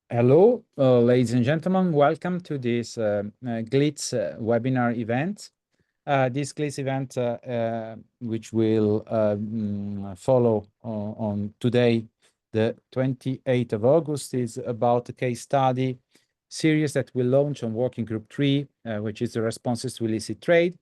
Hello, ladies and gentlemen. Welcome to this GLITSS webinar event. This GLITSS event, which will follow on today, the 28th of August, is about a case study series that will launch on Working Group 3, which is the responses to illicit trade.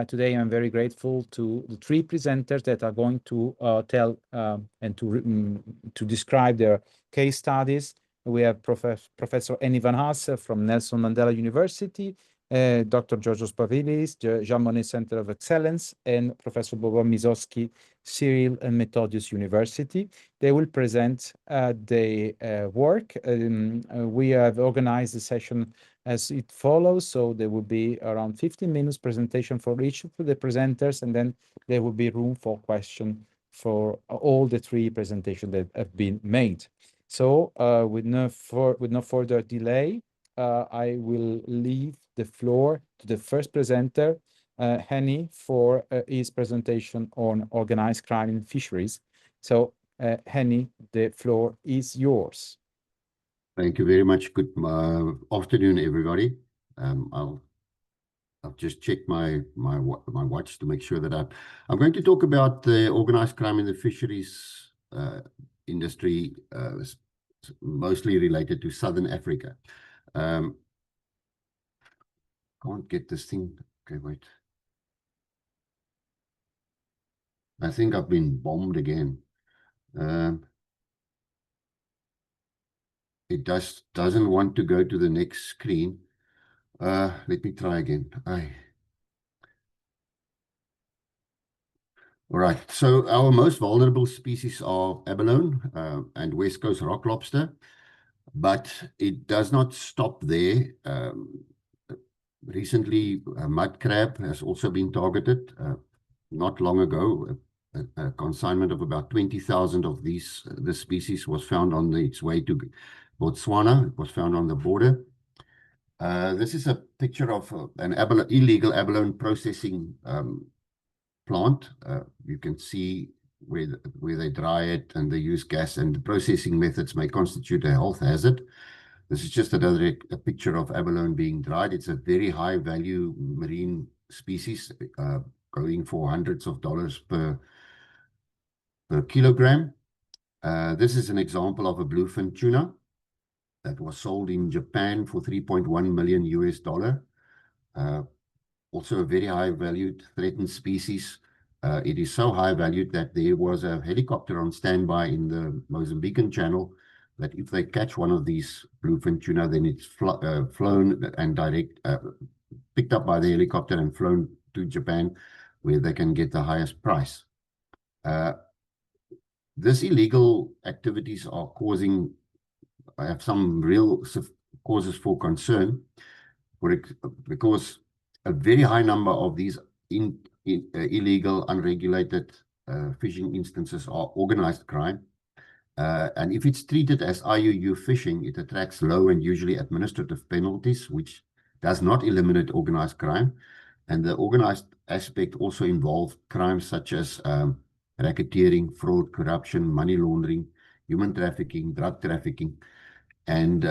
Today, I'm very grateful to the three presenters that are going to tell and to describe their case studies. We have Professor Hennie van As from Nelson Mandela University, Dr. Georgios Pavlidis, the Jean Monnet Center of Excellence, and Professor Boba Mizowski, Cyril and Methodius University. They will present the work. We have organized the session as it follows. So there will be around 15 minutes presentation for each of the presenters, and then there will be room for question for all the three presentations that have been made. So with no further delay, I will leave the floor to the first presenter, Hennie, for his presentation on organized crime in fisheries. So Hennie, the floor is yours. Thank you very much. Good afternoon, everybody. I'll just check my watch to make sure that I'm going to talk about the organized crime in the fisheries industry, mostly related to Southern Africa. Can't get this thing. Okay, wait. I think I've been bombed again. It doesn't want to go to the next screen. Let me try again. All right, so our most vulnerable species are abalone and West Coast rock lobster, but it does not stop there. Recently, mud crab has also been targeted. Not long ago, a consignment of about 20,000 of this species was found on its way to Botswana. It was found on the border. This is a picture of an illegal abalone processing plant. You can see where they dry it and they use gas, and the processing methods may constitute a health hazard. This is just a picture of abalone being dried. It's a very high value marine species, going for hundreds of dollars per kilogram. This is an example of a bluefin tuna that was sold in Japan for $3.1 million US. Also a very high valued threatened species. It is so high valued that there was a helicopter on standby in the Mozambican Channel that if they catch one of these bluefin tuna, then it's flown and picked up by the helicopter and flown to Japan, where they can get the highest price. This illegal activities are have some real causes for concern, because a very high number of these illegal, unregulated fishing instances are organized crime. And if it's treated as IUU fishing, it attracts low and usually administrative penalties, which does not eliminate organized crime. And the organized aspect also involves crimes such as racketeering, fraud, corruption, money laundering, human trafficking, drug trafficking, and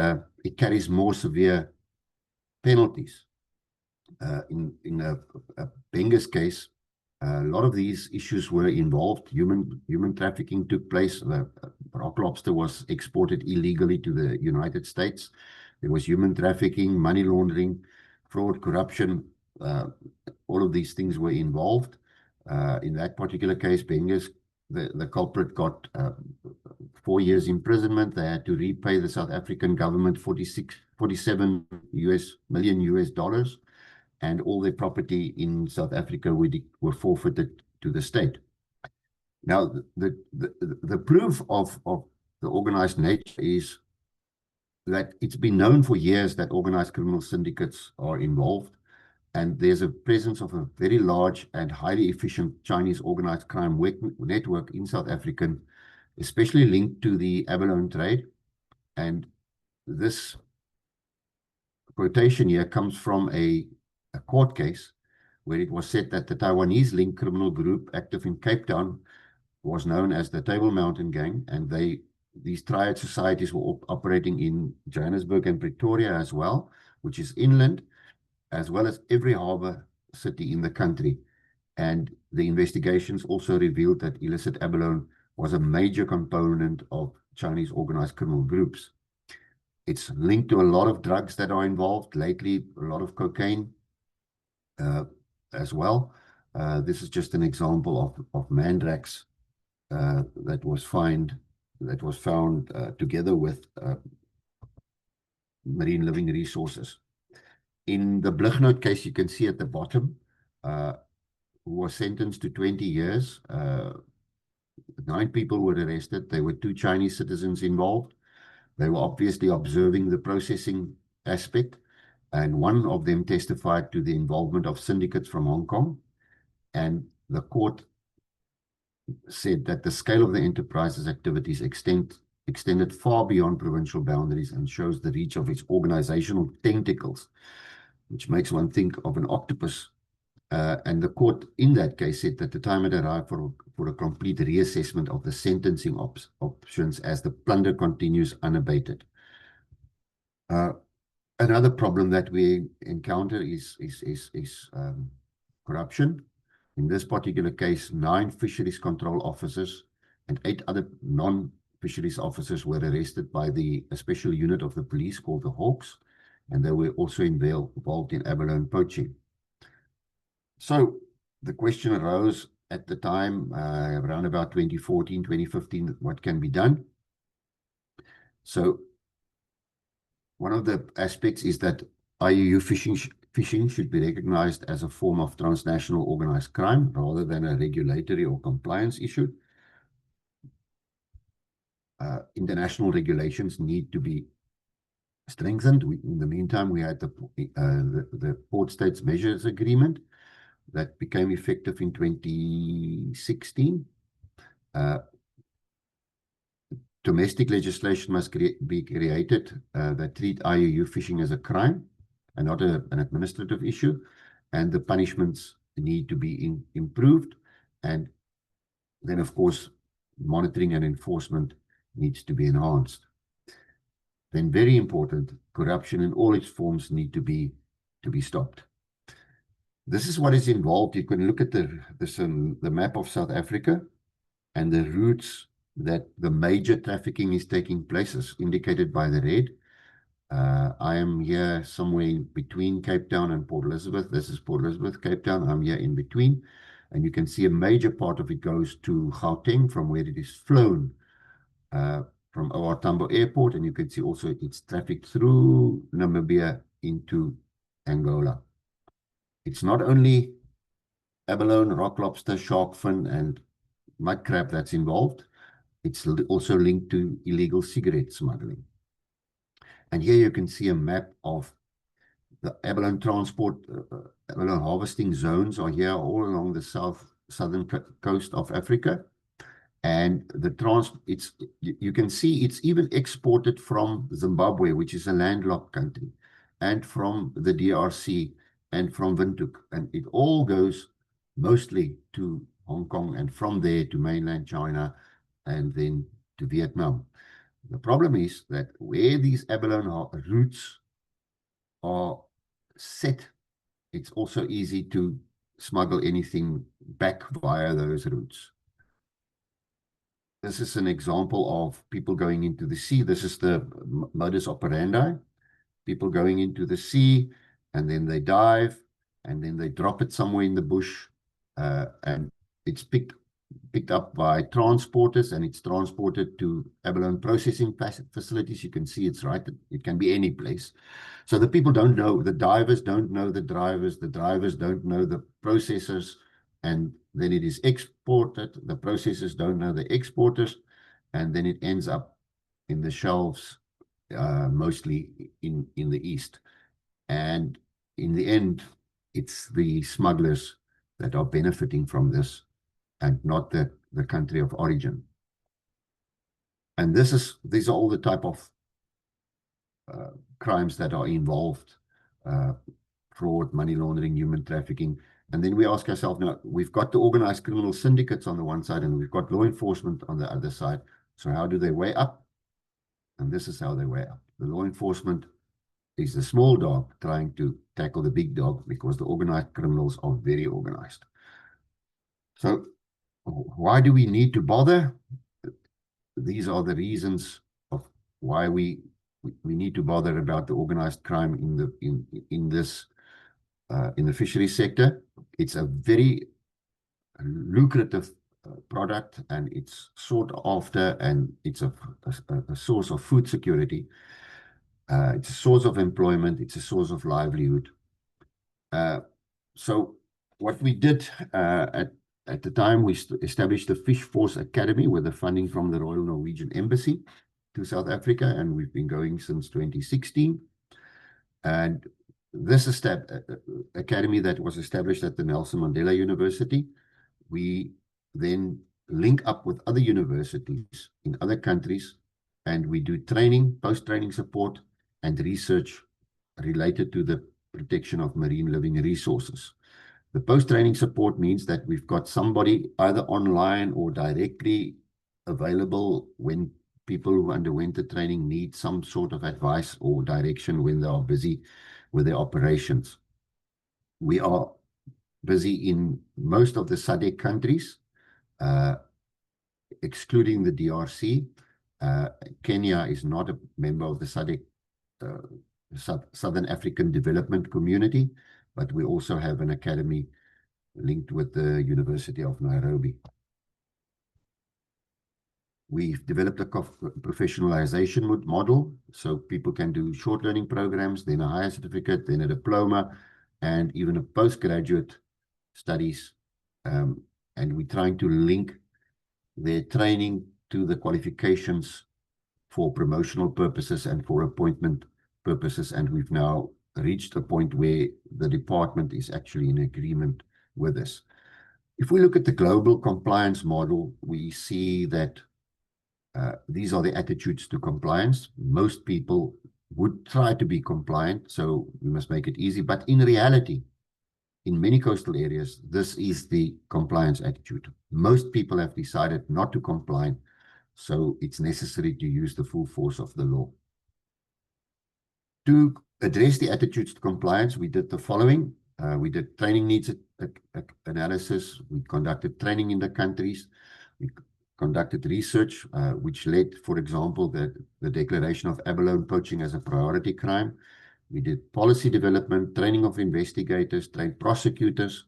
it carries more severe penalties. In a Benga's case, a lot of these issues were involved. Human trafficking took place. The rock lobster was exported illegally to the United States. There was human trafficking, money laundering, fraud, corruption. All of these things were involved. In that particular case, Benga's, the culprit got 4 years imprisonment. They had to repay the South African government $47 million US, and all their property in South Africa were forfeited to the state. Now, the proof of the organized nature is that it's been known for years that organized criminal syndicates are involved, and there's a presence of a very large and highly efficient Chinese organized crime network in South Africa, especially linked to the abalone trade. And this quotation here comes from a court case where it was said that the Taiwanese-linked criminal group active in Cape Town was known as the Table Mountain Gang, and they these triad societies were operating in Johannesburg and Pretoria as well, which is inland, as well as every harbor city in the country. And the investigations also revealed that illicit abalone was a major component of Chinese organized criminal groups. It's linked to a lot of drugs that are involved, lately a lot of cocaine as well. This is just an example of mandrax that was found together with marine living resources. In the Blighnout case, you can see at the bottom, who was sentenced to 20 years. 9 people were arrested. There were 2 Chinese citizens involved. They were obviously observing the processing aspect, and one of them testified to the involvement of syndicates from Hong Kong. And the court said that the scale of the enterprise's activities extended far beyond provincial boundaries and shows the reach of its organizational tentacles, which makes one think of an octopus. And the court in that case said that the time had arrived for a complete reassessment of the sentencing options as the plunder continues unabated. Another problem that we encounter is corruption. In this particular case, 9 fisheries control officers and 8 other non-fisheries officers were arrested by a special unit of the police called the Hawks, and they were also involved in abalone poaching. So the question arose at the time, around about 2014, 2015, what can be done? So one of the aspects is that IUU fishing should be recognized as a form of transnational organized crime rather than a regulatory or compliance issue. International regulations need to be strengthened. In the meantime, we had the Port States Measures Agreement that became effective in 2016. Domestic legislation must be created that treat IUU fishing as a crime and not an administrative issue, and the punishments need to be improved. And then, of course, monitoring and enforcement needs to be enhanced. Then, very important, corruption in all its forms need to be stopped. This is what is involved. You can look at the map of South Africa and the routes that the major trafficking is taking place, as indicated by the red. I am here somewhere in between Cape Town and Port Elizabeth. This is Port Elizabeth, Cape Town. I'm here in between. And you can see a major part of it goes to Gauteng, from where it is flown from OR Tambo Airport. And you can see also it's trafficked through Namibia into Angola. It's not only abalone, rock lobster, shark fin, and mud crab that's involved. It's also linked to illegal cigarette smuggling. And here you can see a map of the abalone transport, abalone harvesting zones are here all along the southern coast of Africa. And you can see it's even exported from Zimbabwe, which is a landlocked country, and from the DRC, and from Windhoek. And it all goes mostly to Hong Kong, and from there to mainland China, and then to Vietnam. The problem is that where these abalone routes are set, it's also easy to smuggle anything back via those routes. This is an example of people going into the sea. This is the modus operandi. People going into the sea, and then they dive, and then they drop it somewhere in the bush, and it's picked up by transporters, and it's transported to abalone processing facilities. You can see it's right. It can be any place. So the people don't know, the divers don't know the drivers don't know the processors, and then it is exported. The processors don't know the exporters, and then it ends up in the shelves, mostly in the East. And in the end, it's the smugglers that are benefiting from this, and not the country of origin. And these are all the type of crimes that are involved: fraud, money laundering, human trafficking. And then we ask ourselves, now, we've got the organized criminal syndicates on the one side, and we've got law enforcement on the other side. So how do they weigh up? And this is how they weigh up. The law enforcement is the small dog trying to tackle the big dog because the organized criminals are very organized. So why do we need to bother? These are the reasons of why we need to bother about the organized crime in the fishery sector. It's a very lucrative product, and it's sought after, and it's a source of food security. It's a source of employment. It's a source of livelihood. So what we did at the time, we established the FishFORCE Academy with the funding from the Royal Norwegian Embassy to South Africa, and we've been going since 2016. And this academy that was established at the Nelson Mandela University, we then link up with other universities in other countries, and we do training, post-training support, and research related to the protection of marine living resources. The post-training support means that we've got somebody either online or directly available when people who underwent the training need some sort of advice or direction when they are busy with their operations. We are busy in most of the SADC countries, excluding the DRC. Kenya is not a member of the SADC, Southern African Development Community, but we also have an academy linked with the University of Nairobi. We've developed a professionalization model, so people can do short learning programs, then a higher certificate, then a diploma, and even a postgraduate studies. And we're trying to link their training to the qualifications for promotional purposes and for appointment purposes. And we've now reached a point where the department is actually in agreement with us. If we look at the global compliance model, we see that these are the attitudes to compliance. Most people would try to be compliant, so we must make it easy. But in reality, in many coastal areas, this is the compliance attitude. Most people have decided not to comply, so it's necessary to use the full force of the law. To address the attitudes to compliance, we did the following. We did training needs analysis. We conducted training in the countries. We conducted research, which led, for example, the declaration of abalone poaching as a priority crime. We did policy development, training of investigators, trained prosecutors,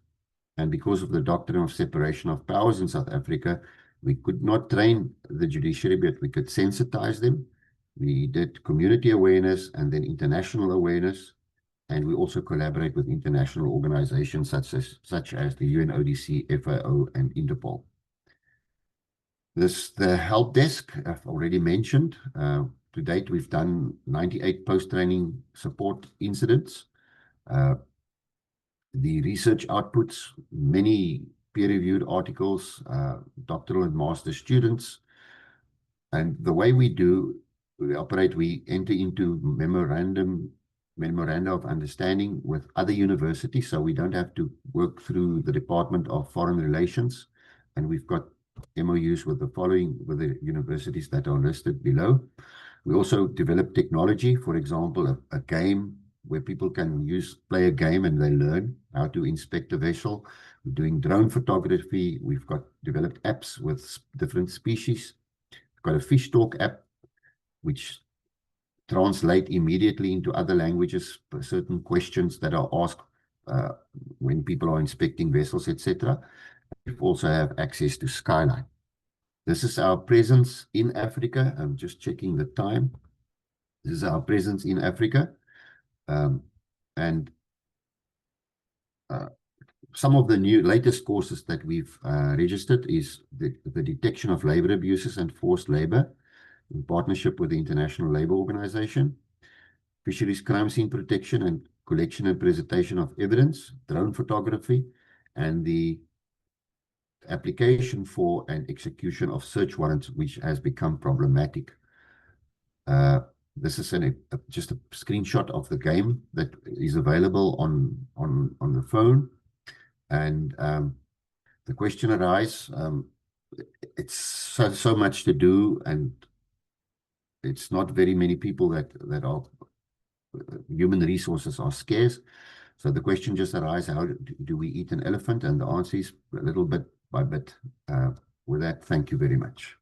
and because of the doctrine of separation of powers in South Africa, we could not train the judiciary, but we could sensitize them. We did community awareness and then international awareness, and we also collaborate with international organizations such as the UNODC, FAO, and Interpol. The help desk I've already mentioned. To date, we've done 98 post-training support incidents. The research outputs, many peer-reviewed articles, doctoral and master students. And the way we operate, we enter into memoranda of understanding with other universities, so we don't have to work through the Department of Foreign Relations. And we've got MOUs with the universities that are listed below. We also develop technology, for example, a game where people can play a game and they learn how to inspect a vessel. We're doing drone photography. We've got developed apps with different species. We've got a fish talk app, which translate immediately into other languages certain questions that are asked when people are inspecting vessels, etc. We also have access to Skyline. This is our presence in Africa. I'm just checking the time. This is our presence in Africa. Some of the latest courses that we've registered is the detection of labor abuses and forced labor in partnership with the International Labour Organization, fisheries crime scene protection and collection and presentation of evidence, drone photography, and the application for and execution of search warrants, which has become problematic. This is just a screenshot of the game that is available on the phone. And the question arises, it's so much to do, and it's not very many people that are human resources are scarce. So the question just arises, how do we eat an elephant? And the answer is a little bit by bit. With that, thank you very much.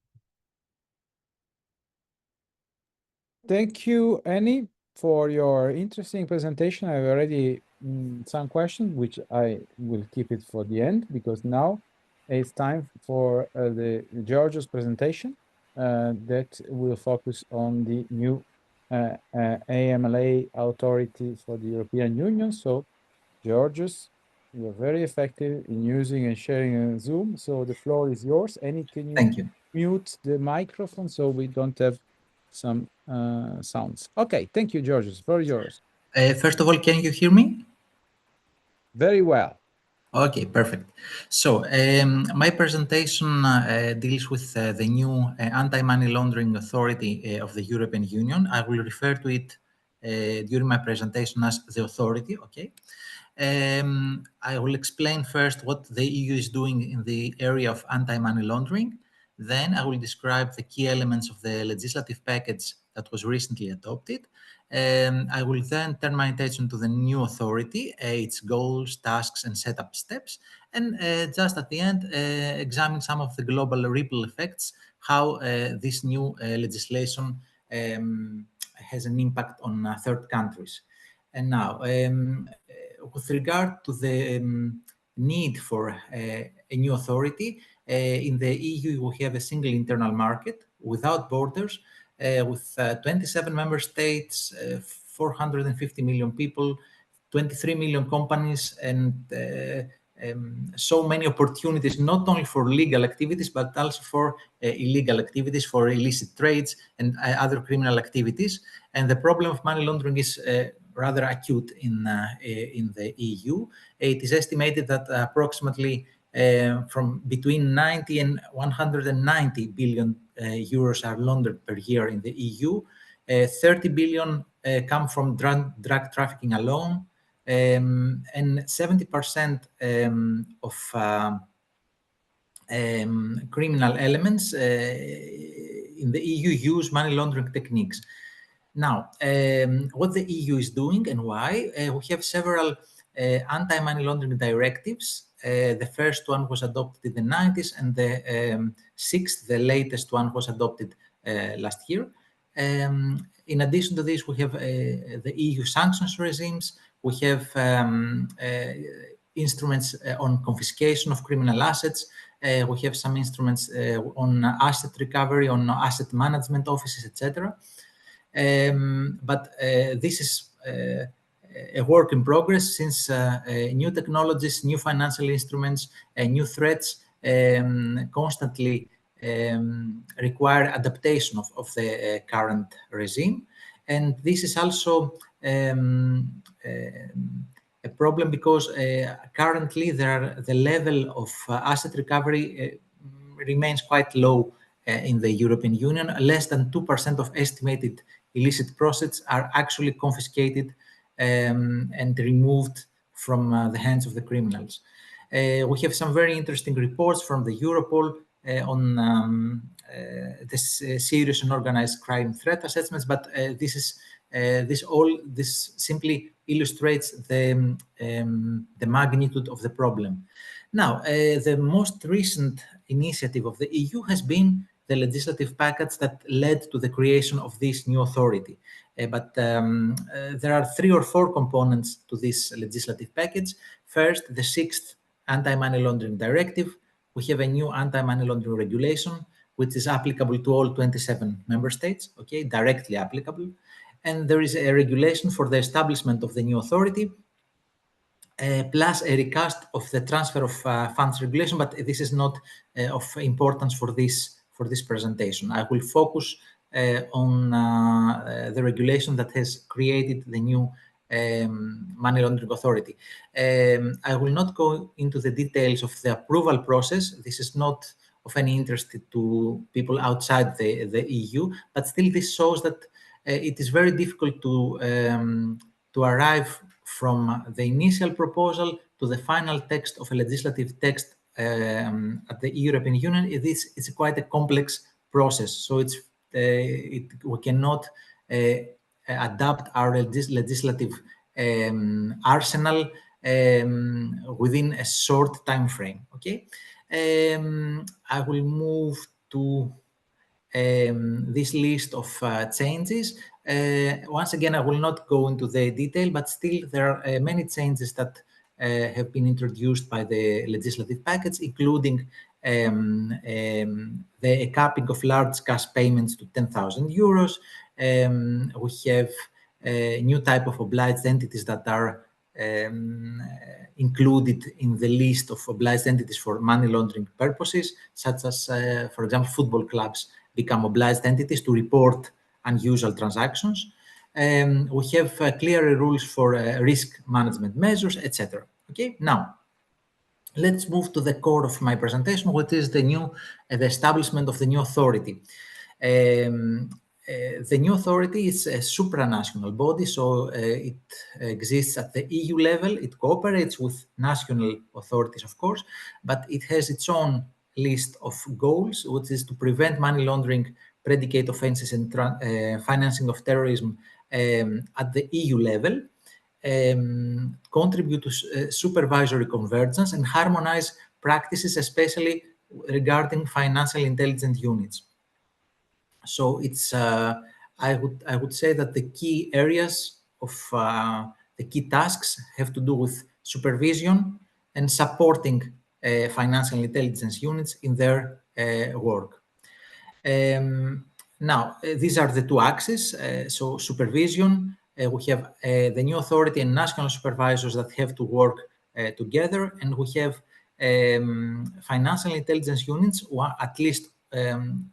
Thank you, Hennie, for your interesting presentation. I have already some questions, which I will keep it for the end, because now it's time for the Georgios presentation that will focus on the new AMLA authority for the European Union. So, Georgios, you are very effective in using and sharing Zoom. So the floor is yours. Hennie, can you mute the microphone so we don't have some sounds? Okay, thank you, Georgios. For yours. First of all, can you hear me? Very well. Okay, perfect. So my presentation deals with the new Anti-Money Laundering Authority of the European Union. I will refer to it during my presentation as the authority, okay? I will explain first what the EU is doing in the area of anti-money laundering. Then I will describe the key elements of the legislative package that was recently adopted. I will then turn my attention to the new authority, its goals, tasks, and setup steps. And just at the end, examine some of the global ripple effects, how this new legislation has an impact on third countries. And now, with regard to the need for a new authority, in the EU, we have a single internal market without borders, with 27 member states, 450 million people, 23 million companies, and so many opportunities, not only for legal activities, but also for illegal activities, for illicit trades and other criminal activities. And the problem of money laundering is rather acute in the EU. It is estimated that approximately from between 90 and 190 billion euros are laundered per year in the EU. 30 billion come from drug trafficking alone, and 70% of criminal elements in the EU use money laundering techniques. Now, what the EU is doing and why, we have several anti-money laundering directives. The first one was adopted in the 90s, and the sixth, the latest one, was adopted last year. In addition to this, we have the EU sanctions regimes. We have instruments on confiscation of criminal assets. We have some instruments on asset recovery, on asset management offices, etc. But this is a work in progress, since new technologies, new financial instruments, new threats constantly require adaptation of the current regime. And this is also a problem because currently the level of asset recovery remains quite low in the European Union. Less than 2% of estimated illicit proceeds are actually confiscated and removed from the hands of the criminals. We have some very interesting reports from the Europol on this serious and organized crime threat assessments, but this simply illustrates the magnitude of the problem. Now, the most recent initiative of the EU has been the legislative package that led to the creation of this new authority. But there are 3 or 4 components to this legislative package. First, the 6th Anti-Money Laundering Directive. We have a new anti-money laundering regulation, which is applicable to all 27 member states, okay, directly applicable. And there is a regulation for the establishment of the new authority, plus a recast of the transfer of funds regulation, but this is not of importance for this presentation. I will focus on the regulation that has created the new money laundering authority. I will not go into the details of the approval process. This is not of any interest to people outside the EU, but still this shows that it is very difficult to arrive from the initial proposal to the final text of a legislative text at the European Union, it's quite a complex process. So we cannot adapt our legislative arsenal within a short time frame. Okay, I will move to this list of changes. Once again, I will not go into the detail, but still there are many changes that have been introduced by the legislative package, including the capping of large cash payments to 10,000 euros. We have a new type of obliged entities that are included in the list of obliged entities for money laundering purposes, such as, for example, football clubs become obliged entities to report unusual transactions. We have clearer rules for risk management measures, etc. Okay, now let's move to the core of my presentation, which is the establishment of the new authority. The new authority is a supranational body, so it exists at the EU level. It cooperates with national authorities, of course, but it has its own list of goals, which is to prevent money laundering, predicate offences, and financing of terrorism at the EU level, contribute to supervisory convergence, and harmonize practices, especially regarding financial intelligence units. So it's I would say that the key areas of the key tasks have to do with supervision and supporting financial intelligence units in their work. Now, these are the two axes. So supervision, we have the new authority and national supervisors that have to work together, and we have financial intelligence units, at least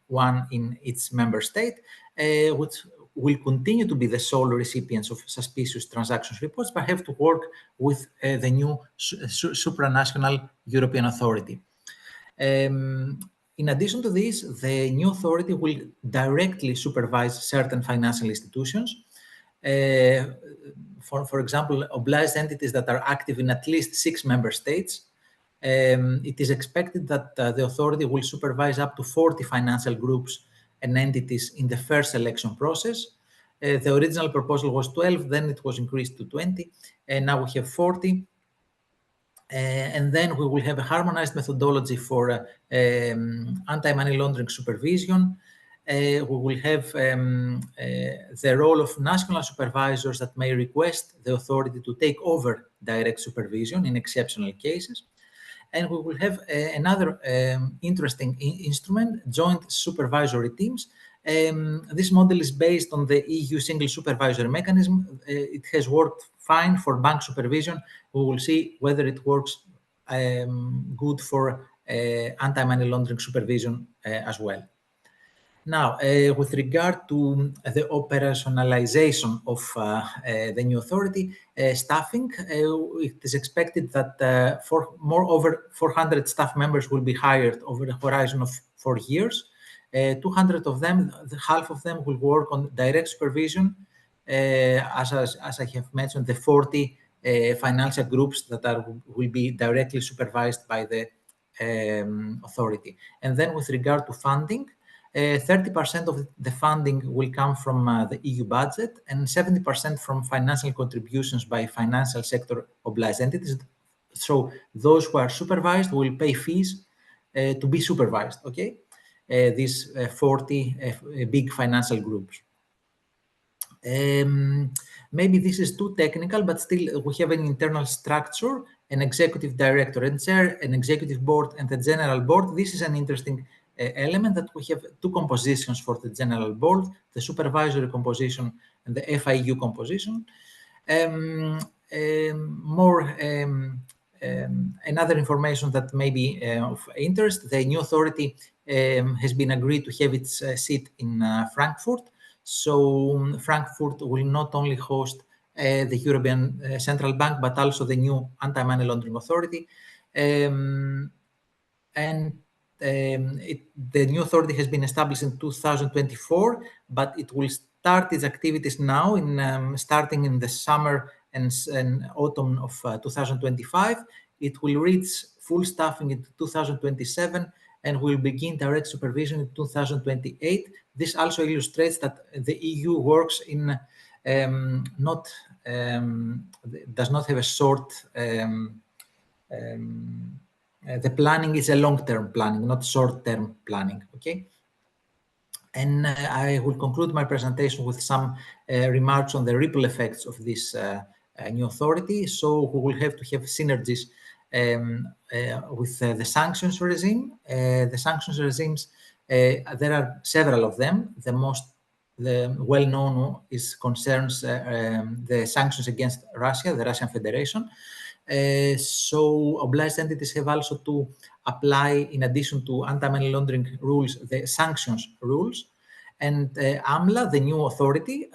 one in its member state, which will continue to be the sole recipients of suspicious transactions reports, but have to work with the new supranational European authority. In addition to this, the new authority will directly supervise certain financial institutions. For example, obliged entities that are active in at least 6 member states. It is expected that the authority will supervise up to 40 financial groups and entities in the first selection process. The original proposal was 12, then it was increased to 20, and now we have 40. And then we will have a harmonized methodology for anti-money laundering supervision. We will have the role of national supervisors that may request the authority to take over direct supervision in exceptional cases. And we will have another interesting instrument, joint supervisory teams. This model is based on the EU single supervisory mechanism. It has worked fine for bank supervision. We will see whether it works good for anti-money laundering supervision as well. Now, with regard to the operationalization of the new authority, staffing, it is expected that over 400 staff members will be hired over the horizon of 4 years. 200 of them, half of them will work on direct supervision, as I have mentioned, the 40 financial groups that will be directly supervised by the authority. And then with regard to funding, 30% of the funding will come from the EU budget and 70% from financial contributions by financial sector obliged entities. So those who are supervised will pay fees to be supervised, okay? These 40 big financial groups. Maybe this is too technical, but still we have an internal structure, an executive director and chair, an executive board, and the general board. This is an interesting element that we have 2 compositions for the general board, the supervisory composition and the FIU composition. Another information that may be of interest, the new authority has been agreed to have its seat in Frankfurt. So Frankfurt will not only host the European Central Bank, but also the new Anti-Money Laundering Authority. The new authority has been established in 2024, but it will start its activities now, starting in the summer and autumn of 2025. It will reach full staffing in 2027, and will begin direct supervision in 2028. This also illustrates that the EU works in does not have a short. The planning is a long-term planning, not short-term planning. Okay. And I will conclude my presentation with some remarks on the ripple effects of this new authority. So we will have to have synergies with the sanctions regime. The sanctions regimes, there are several of them. The well-known concerns the sanctions against Russia, the Russian Federation. So obliged entities have also to apply, in addition to anti-money laundering rules, the sanctions rules. And AMLA, the new authority,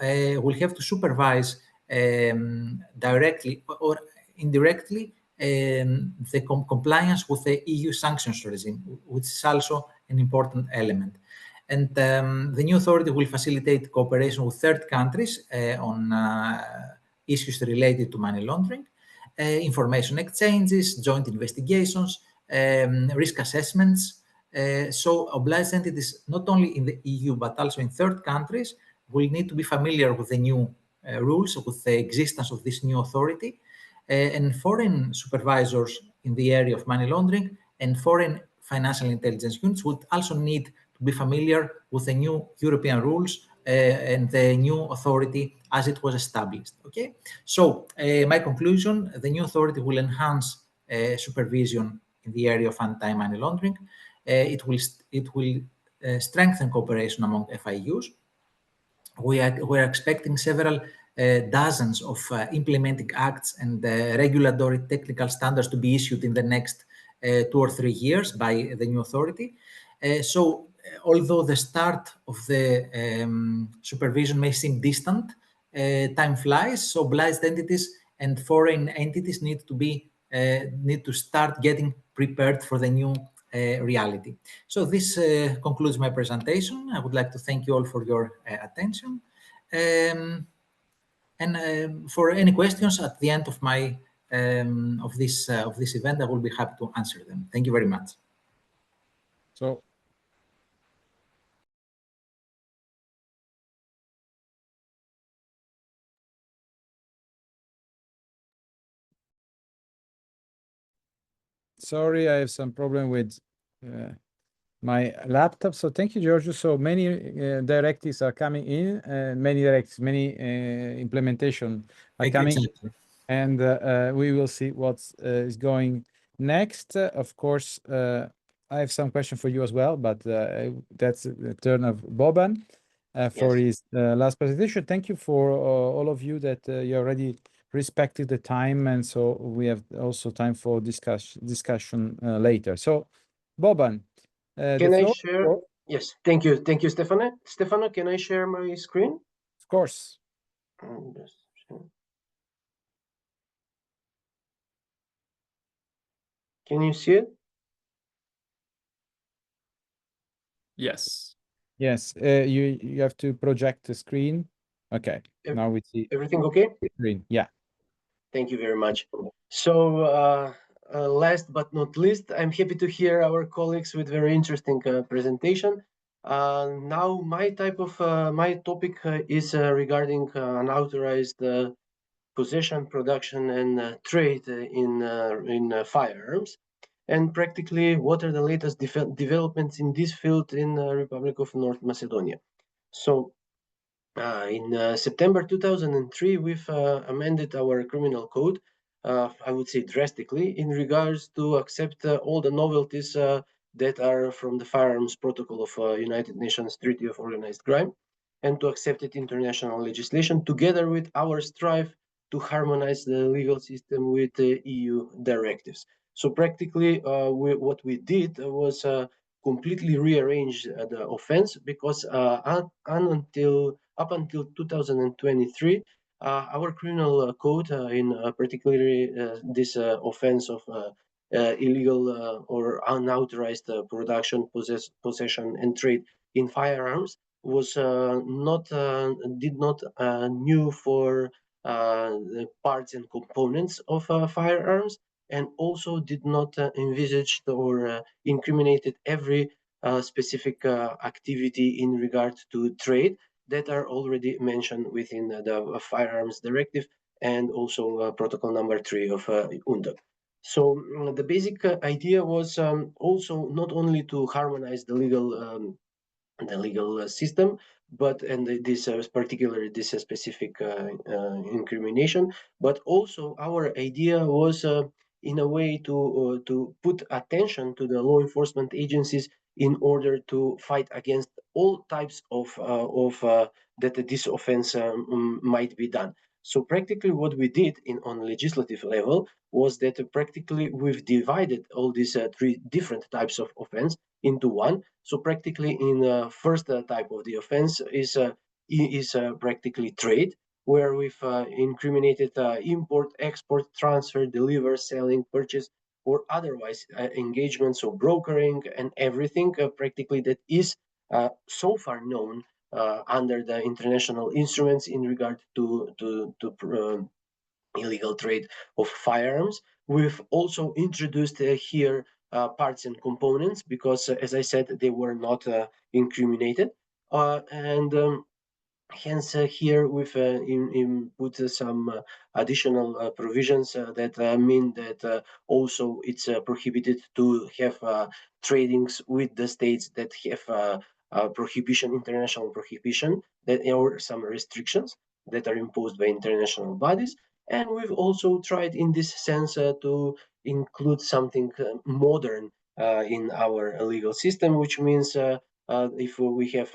will have to supervise directly or indirectly the compliance with the EU sanctions regime, which is also an important element. And the new authority will facilitate cooperation with third countries on issues related to money laundering, information exchanges, joint investigations, risk assessments. So obliged entities, not only in the EU, but also in third countries, will need to be familiar with the new rules, with the existence of this new authority. And foreign supervisors in the area of money laundering and foreign financial intelligence units would also need to be familiar with the new European rules and the new authority as it was established. Okay, so my conclusion: the new authority will enhance supervision in the area of anti-money laundering. It will strengthen cooperation among FIUs. We are expecting several dozens of implementing acts and regulatory technical standards to be issued in the next 2 or 3 years by the new authority. So although the start of the supervision may seem distant, time flies. So obliged entities and foreign entities need to start getting prepared for the new reality. So this concludes my presentation. I would like to thank you all for your attention. And for any questions at the end of my of this event, I will be happy to answer them. Thank you very much. So sorry, I have some problem with my laptop. So thank you, Giorgio. So many directives are coming in, many implementation are coming. Exactly. And we will see what is going next. Of course, I have some question for you as well, but that's the turn of Boban for his last presentation. Thank you for all of you that you already respected the time, and so we have also time for discussion later. So, Boban, can I share? Yes, thank you, Stefano. Stefano, can I share my screen? Of course. Can you see it? Yes. Yes. You have to project the screen. Okay. Now we see everything. Okay. Screen. Yeah. Thank you very much. So last but not least, I'm happy to hear our colleagues with very interesting presentation. Now my topic is regarding unauthorized possession, production, and trade in firearms, and practically what are the latest developments in this field in the Republic of North Macedonia. So in September 2003, we've amended our criminal code, I would say drastically, in regards to accept all the novelties that are from the Firearms Protocol of United Nations Treaty of Organized Crime, and to accept it international legislation, together with our strive to harmonize the legal system with the EU directives. So practically, what we did was completely rearrange the offense, because up until 2023, our criminal code, in particularly this offense of illegal or unauthorized production, possession, and trade in firearms, was did not new for the parts and components of firearms, and also did not envisage or incriminated every specific activity in regard to trade that are already mentioned within the firearms directive and also protocol number 3 of UNDOC. So the basic idea was also not only to harmonize the legal system, but and this particularly this specific incrimination, but also our idea was in a way to put attention to the law enforcement agencies in order to fight against all types of that this offense might be done. So practically what we did on legislative level was that practically we've divided all these three different types of offense into one. So practically in the first type of the offense is practically trade, where we've incriminated import, export, transfer, deliver, selling, purchase, or otherwise engagements of brokering and everything practically that is so far known under the international instruments in regard to illegal trade of firearms. We've also introduced here parts and components because, as I said, they were not incriminated. And hence, here we've put some additional provisions that mean that also it's prohibited to have tradings with the states that have prohibition, international prohibition, that or some restrictions that are imposed by international bodies. And we've also tried in this sense to include something modern in our legal system, which means if we have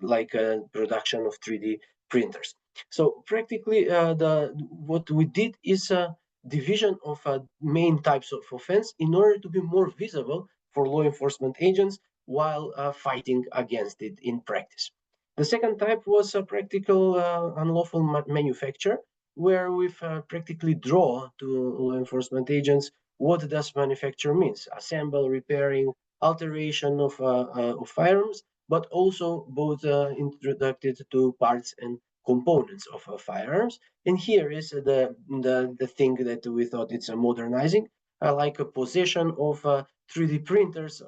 like a production of 3D printers. So practically what we did is a division of main types of offense in order to be more visible for law enforcement agents while fighting against it in practice. The second type was a practical unlawful manufacture, where we've practically draw to law enforcement agents what does manufacture means: assemble, repairing, alteration of firearms, but also both introduced to parts and components of firearms. And here is the thing that we thought it's a modernizing, like a possession of 3D printers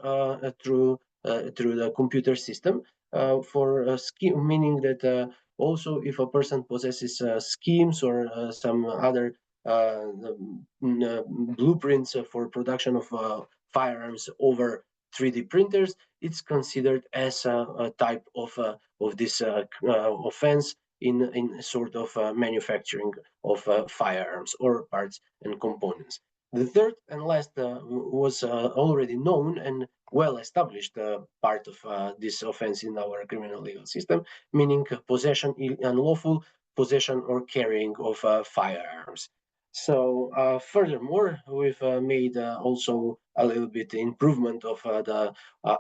through the computer system for a scheme, meaning that also if a person possesses schemes or some other blueprints for production of firearms over 3D printers, it's considered as a type of this offense in sort of manufacturing of firearms or parts and components. The third and last was already known and well established part of this offense in our criminal legal system, meaning possession, unlawful possession or carrying of firearms. So furthermore, we've made also a little bit improvement of the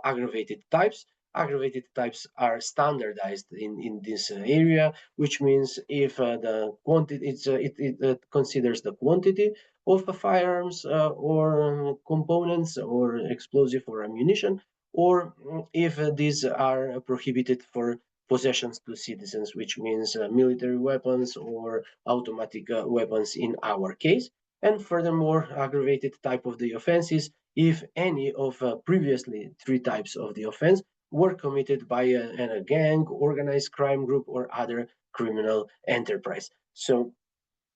aggravated types. Aggravated types are standardized in this area, which means if the quantity it considers the quantity of the firearms or components or explosive or ammunition, or if these are prohibited for possessions to citizens, which means military weapons or automatic weapons in our case. And furthermore, aggravated type of the offenses if any of previously three types of the offense were committed by a gang, organized crime group, or other criminal enterprise. So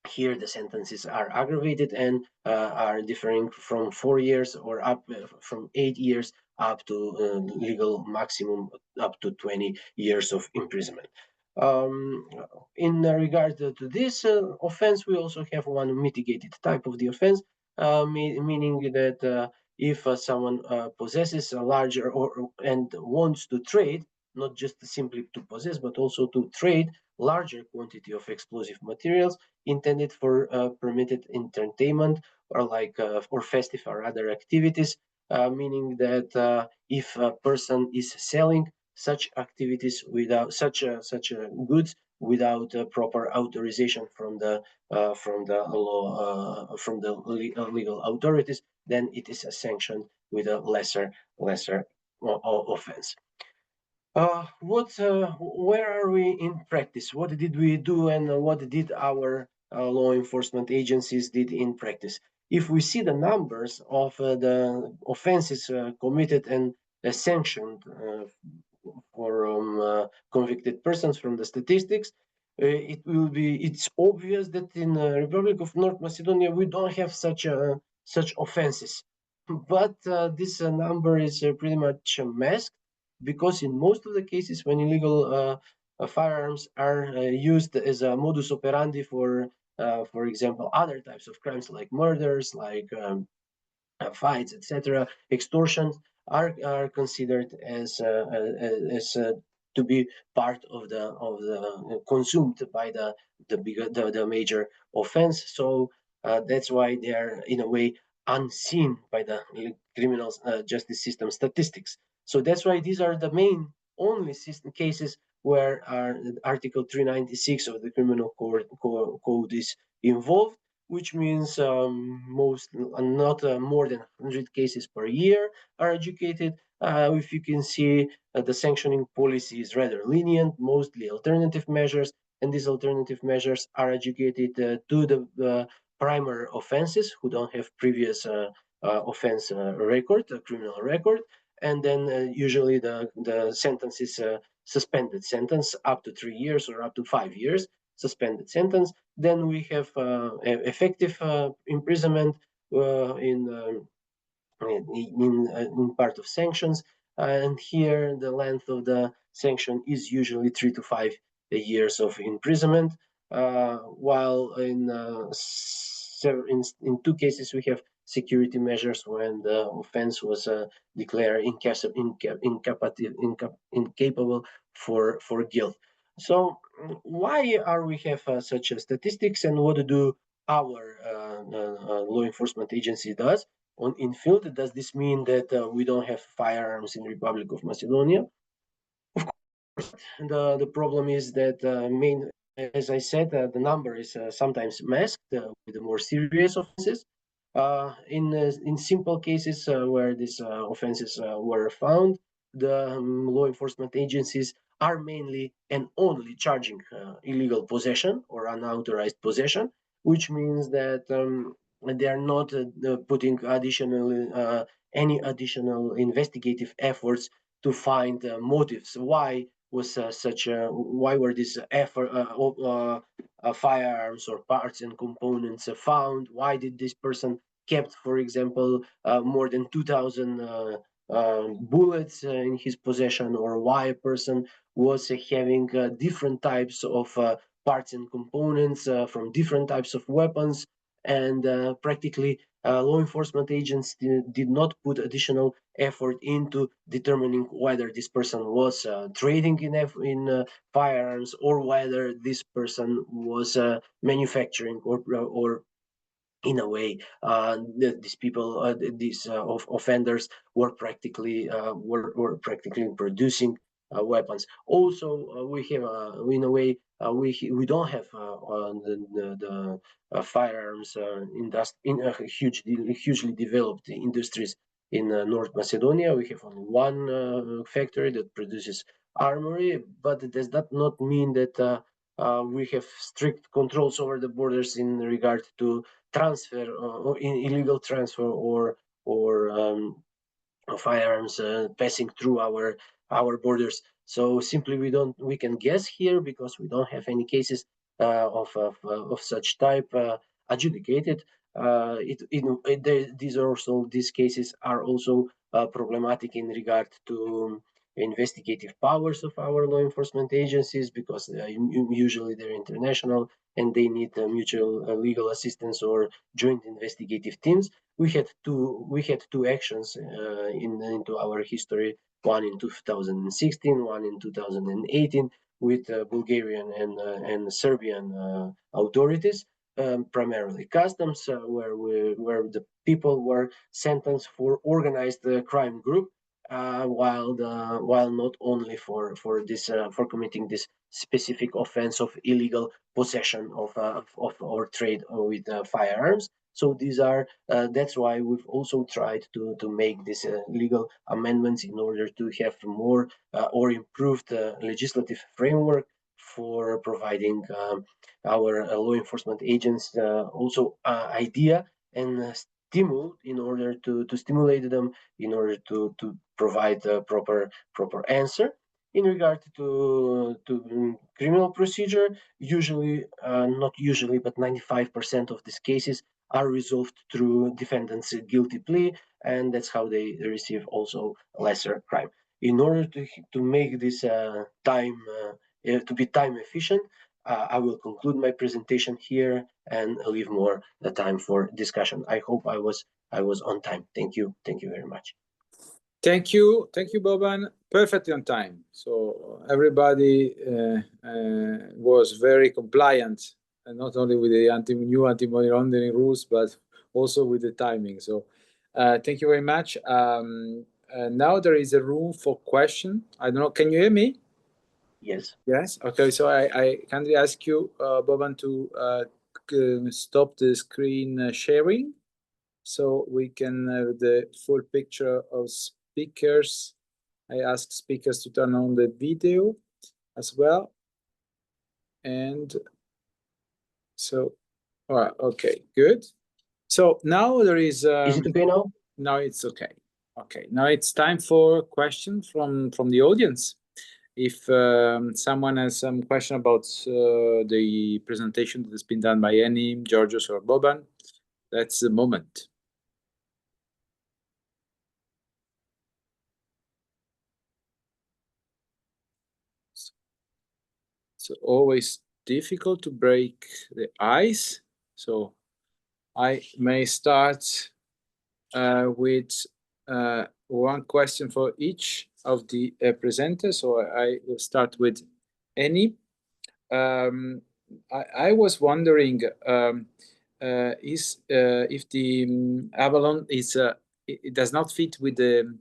here the sentences are aggravated and are differing from 4 years or up from 8 years up to legal maximum up to 20 years of imprisonment. In regard to this offense, we also have one mitigated type of the offense, meaning that if someone possesses a larger and wants to trade, not just simply to possess, but also to trade larger quantity of explosive materials intended for permitted entertainment or like or festive or other activities, meaning that if a person is selling such activities without such goods without proper authorization from the law from the legal authorities, then it is sanctioned with a lesser offense. Where are we in practice? What did we do and what did our law enforcement agencies did in practice? if we see the numbers of the offenses committed and sanctioned for convicted persons from the statistics, it's obvious that in the Republic of North Macedonia we don't have such offenses, but this number is pretty much masked, because in most of the cases when illegal firearms are used as a modus operandi for example, other types of crimes like murders, like fights, etc., extortion, are considered as to be part of the consumed by the major offense. So that's why they are in a way unseen by the criminal justice system statistics. So that's why these are the main only cases where Article 396 of the Criminal Code is involved, which means not more than 100 cases per year are adjudicated. If you can see, the sanctioning policy is rather lenient, mostly alternative measures, and these alternative measures are adjudicated to the primary offenses who don't have previous offense record, a criminal record, and then usually the sentence is suspended sentence up to 3 years or up to 5 years, suspended sentence. Then we have effective imprisonment in part of sanctions, and here the length of the sanction is usually 3 to 5 years of imprisonment, while in 2 cases we have security measures when the offense was declared incapable for guilt. So why are we have such statistics, and what do our law enforcement agency does in field? Does this mean that we don't have firearms in Republic of Macedonia? Of course, the problem is that as I said, the number is sometimes masked with the more serious offenses. In simple cases where these offenses were found, the law enforcement agencies are mainly and only charging illegal possession or unauthorized possession, which means that they are not putting any additional investigative efforts to find motives. Why were these firearms or parts and components found? Why did this person kept, for example, more than 2,000 bullets in his possession, or why a person was having different types of parts and components from different types of weapons? And practically law enforcement agents did not put additional effort into determining whether this person was trading in firearms, or whether this person was manufacturing or in a way these people these offenders were practically producing weapons. Also we have in a way we don't have the firearms in hugely developed industries in North Macedonia. We have only one factory that produces armory, but it does not mean that we have strict controls over the borders in regard to transfer or illegal transfer or firearms passing through our borders. So simply we can guess here, because we don't have any cases of such type adjudicated. These cases are also problematic in regard to investigative powers of our law enforcement agencies, because usually they're international and they need mutual legal assistance or joint investigative teams. We had two actions into our history, one in 2016, one in 2018, with Bulgarian and Serbian authorities, primarily customs, where the people were sentenced for organized crime group, while not only for committing this specific offense of illegal possession of or trade with firearms. So these are that's why we've also tried to make these legal amendments in order to have more or improved legislative framework for providing our law enforcement agents also idea and stimulate in order to stimulate them, in order to provide a proper answer. In regard to criminal procedure, usually, not usually, but 95% of these cases are resolved through defendant's guilty plea, and that's how they receive also lesser crime. In order to make this to be time efficient, I will conclude my presentation here and leave more time for discussion. I hope I was on time. Thank you very much. Thank you, Boban. Perfectly on time. So everybody was very compliant, and not only with the new anti-money laundering rules, but also with the timing. So thank you very much. Now there is a room for question. I don't know. Can you hear me? Yes. Yes. Okay. So I kindly ask you, Boban, to stop the screen sharing, so we can have the full picture of speakers. I ask speakers to turn on the video as well. And so, all right, okay, good. So now there is. Is it okay now? Now it's okay. Okay, now it's time for questions from the audience. If someone has some question about the presentation that has been done by Hennie, Georgios, or Boban, that's the moment. So always difficult to break the ice. So I may start with one question for each of the presenters. So I will start with Hennie. I was wondering if the abalone is it does not fit with the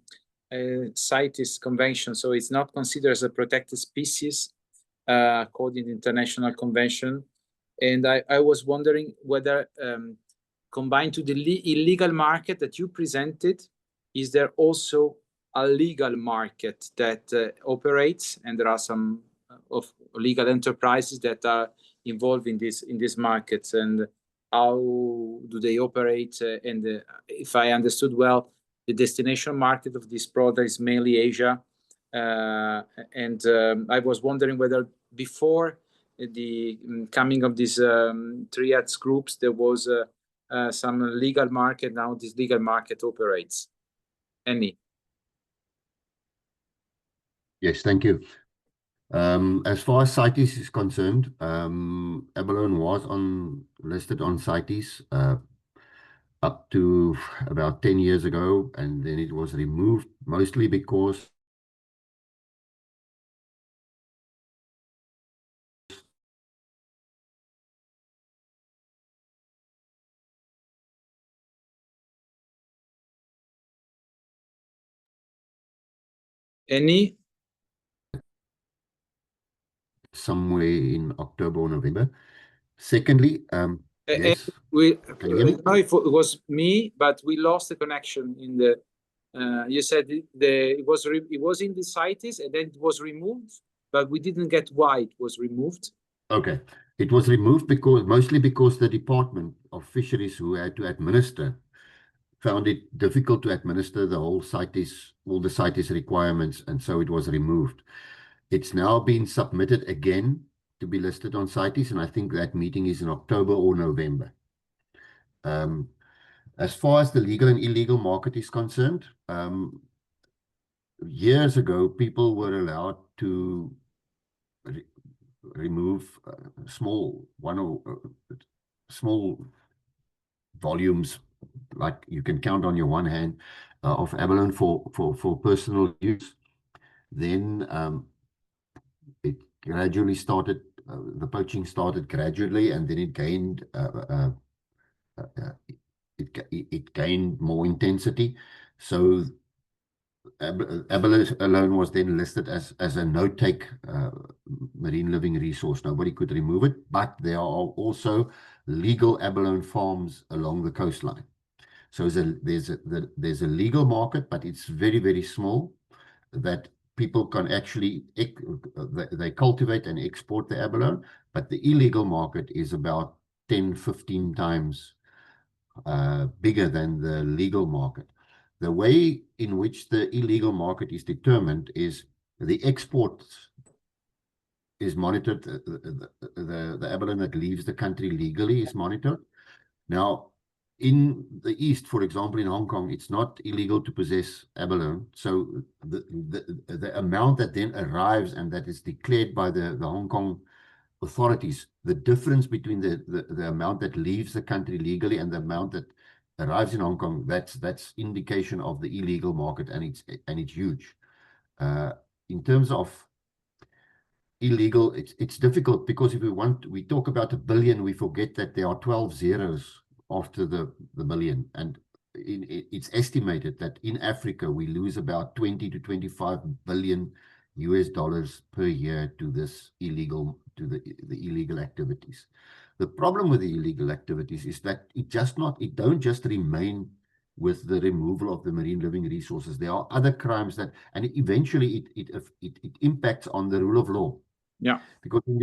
CITES convention, so it's not considered as a protected species according to the international convention. And I was wondering whether combined to the illegal market that you presented, is there also a legal market that operates, and there are some of legal enterprises that are involved in these markets, and how do they operate? And if I understood well, the destination market of this product is mainly Asia, and I was wondering whether before the coming of these triads groups, there was some legal market. Now this legal market operates. Hennie. Yes, thank you. As far as CITES is concerned, abalone was listed on CITES up to about 10 years ago, and then it was removed, mostly because Hennie? Somewhere in October or November. Secondly, yes. Can you hear me? I don't know if it was me, but we lost the connection in the. You said it was in the CITES and then it was removed, but we didn't get why it was removed. Okay, it was removed mostly because the Department of Fisheries, who had to administer, found it difficult to administer all the CITES requirements, and so it was removed. It's now been submitted again to be listed on CITES, and I think that meeting is in October or November. As far as the legal and illegal market is concerned, years ago, people were allowed to remove small volumes, like you can count on your one hand, of abalone for personal use. Then it gradually started, the poaching started gradually, and then it gained it gained more intensity. So abalone was then listed as a no-take marine living resource. Nobody could remove it, but there are also legal abalone farms along the coastline. So there's a legal market, but it's very, very small, that people can actually, they cultivate and export the abalone, but the illegal market is about 10, 15 times bigger than the legal market. The way in which the illegal market is determined is the export is monitored. The abalone that leaves the country legally is monitored. Now, in the East, for example, in Hong Kong, it's not illegal to possess abalone. So the amount that then arrives and that is declared by the Hong Kong authorities, the difference between the amount that leaves the country legally and the amount that arrives in Hong Kong, that's indication of the illegal market, and it's huge. In terms of illegal, it's difficult, because if we talk about 1 billion, we forget that there are 12 zeros after the billion, and it's estimated that in Africa we lose about 20 to 25 billion US dollars per year to this illegal, to the illegal activities. The problem with the illegal activities is that it don't just remain with the removal of the marine living resources. There are other crimes that, and eventually it impacts on the rule of law. Yeah, because in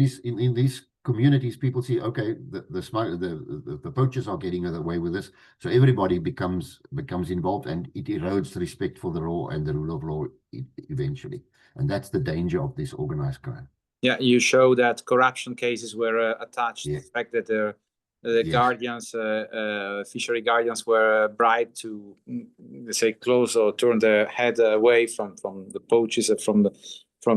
these communities, people see, okay, the poachers are getting away with this, so everybody becomes involved, and it erodes respect for the law and the rule of law eventually, and that's the danger of this organized crime. Yeah, you show that corruption cases were attached to the fact that the guardians, fishery guardians, were bribed to, let's say, close or turn their head away from the poachers, from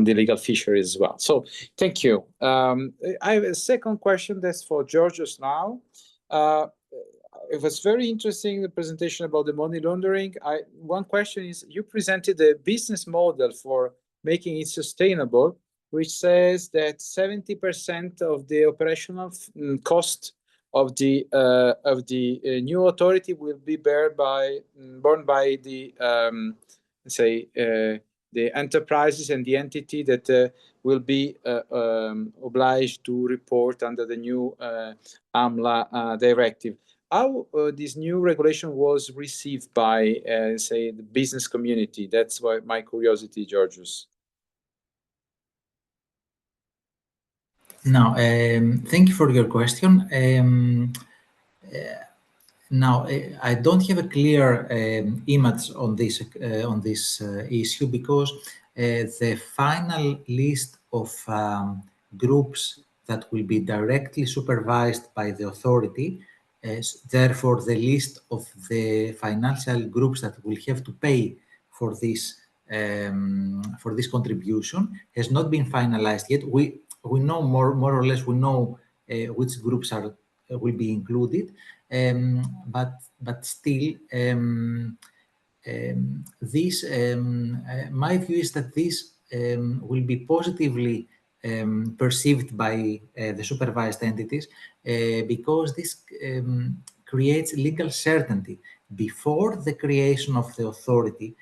the illegal fisheries as well. So thank you. I have a second question that's for Georgios now. It was very interesting, the presentation about the money laundering. One question is, you presented a business model for making it sustainable, which says that 70% of the operational cost of the new authority will be borne by the the enterprises and the entity that will be obliged to report under the new AMLA directive. How this new regulation was received by, say, the business community? That's why my curiosity, Georgios. Now, thank you for your question. Now, I don't have a clear image on this issue, because the final list of groups that will be directly supervised by the authority, therefore the list of the financial groups that will have to pay for this contribution has not been finalized yet. We know more or less, we know which groups will be included, but still, this my view is that this will be positively perceived by the supervised entities, because this creates legal certainty. Before the creation of the authority,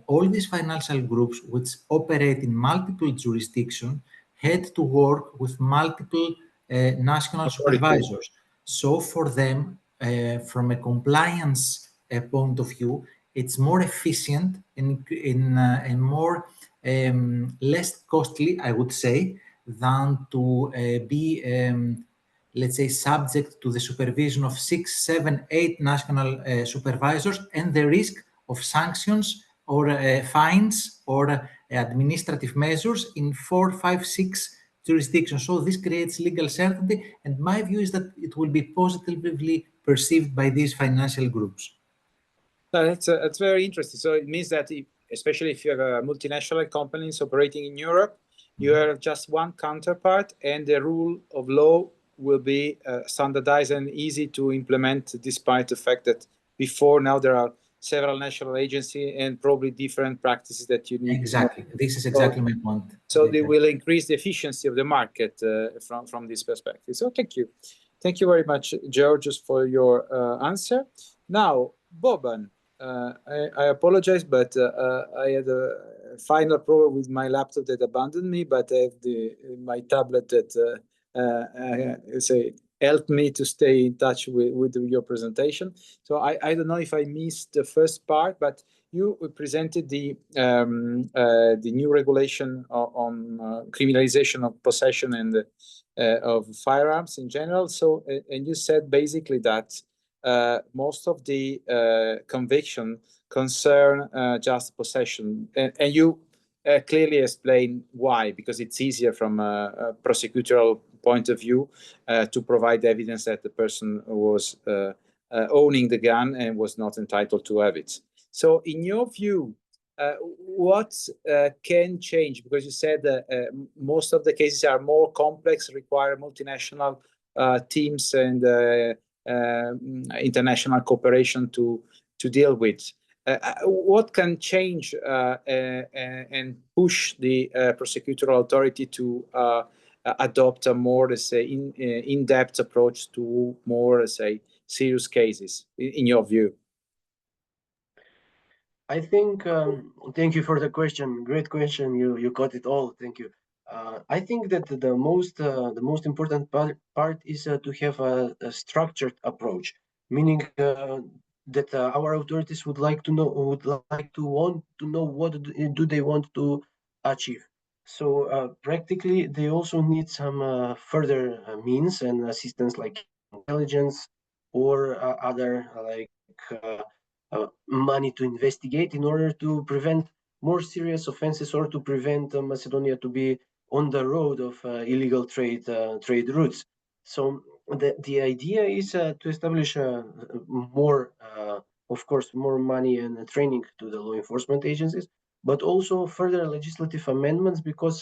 all these financial groups which operate in multiple jurisdictions had to work with multiple national supervisors. So for them, from a compliance point of view, it's more efficient and more less costly, I would say, than to be, let's say, subject to the supervision of 6, 7, 8 national supervisors, and the risk of sanctions or fines or administrative measures in 4, 5, 6 jurisdictions. So this creates legal certainty, and my view is that it will be positively perceived by these financial groups. That's very interesting. So it means that especially if you have a multinational companies operating in Europe, you have just one counterpart, and the rule of law will be standardized and easy to implement, despite the fact that now there are several national agencies and probably different practices that you need. Exactly. This is exactly my point. So they will increase the efficiency of the market from this perspective. So thank you. Thank you very much, Georgios, for your answer. Now, Boban, I apologize, but I had a final problem with my laptop that abandoned me, but I have my tablet that helped me to stay in touch with your presentation. So I don't know if I missed the first part, but you presented the new regulation on criminalization of possession and of firearms in general. So, and you said basically that most of the conviction concern just possession, and you clearly explain why, because it's easier from a prosecutorial point of view to provide evidence that the person was owning the gun and was not entitled to have it. So in your view, what can change? Because you said most of the cases are more complex, require multinational teams and international cooperation to deal with. What can change and push the prosecutorial authority to adopt a more, let's say, in-depth approach to more, let's say, serious cases, in your view? I think, thank you for the question. Great question. You got it all. Thank you. I think that the most important part is to have a structured approach, meaning that our authorities would want to know what do they want to achieve. So practically, they also need some further means and assistance like intelligence or other like money to investigate in order to prevent more serious offenses or to prevent Macedonia to be on the road of illegal trade routes. So the idea is to establish more, of course, more money and training to the law enforcement agencies, but also further legislative amendments because,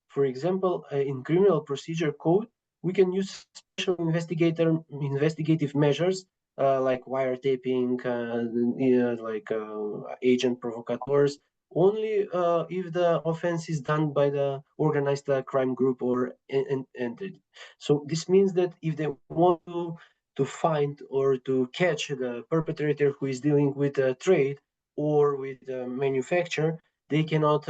for example, in criminal procedure code, we can use special investigative measures like wiretapping, like agent provocateurs, only if the offense is done by the organized crime group or entity. So this means that if they want to find or to catch the perpetrator who is dealing with trade or with manufacture, they cannot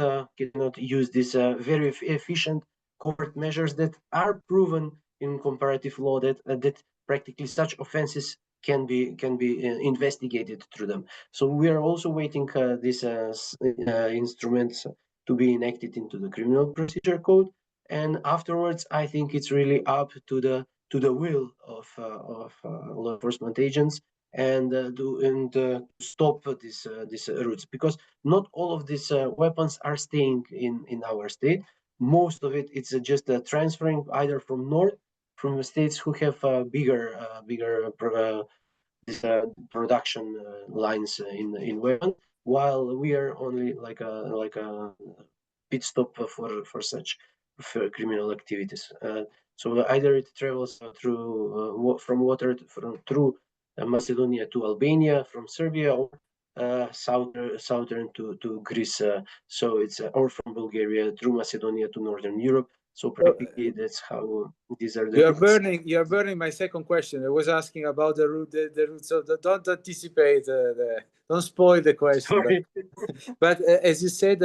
use these very efficient covert measures that are proven in comparative law that practically such offenses can be investigated through them. So we are also waiting these instruments to be enacted into the criminal procedure code, and afterwards I think it's really up to the will of law enforcement agents and to stop these routes, because not all of these weapons are staying in our state. Most of it's just transferring either from north, from the states who have bigger production lines in weapon, while we are only like a pit stop for such criminal activities. So either it travels through from water through Macedonia to Albania, from Serbia, or southern to Greece. So it's or from Bulgaria through Macedonia to Northern Europe. So practically, that's how these are the. You are burning my second question. I was asking about the route. The route. So don't anticipate. Don't spoil the question. Sorry. But as you said,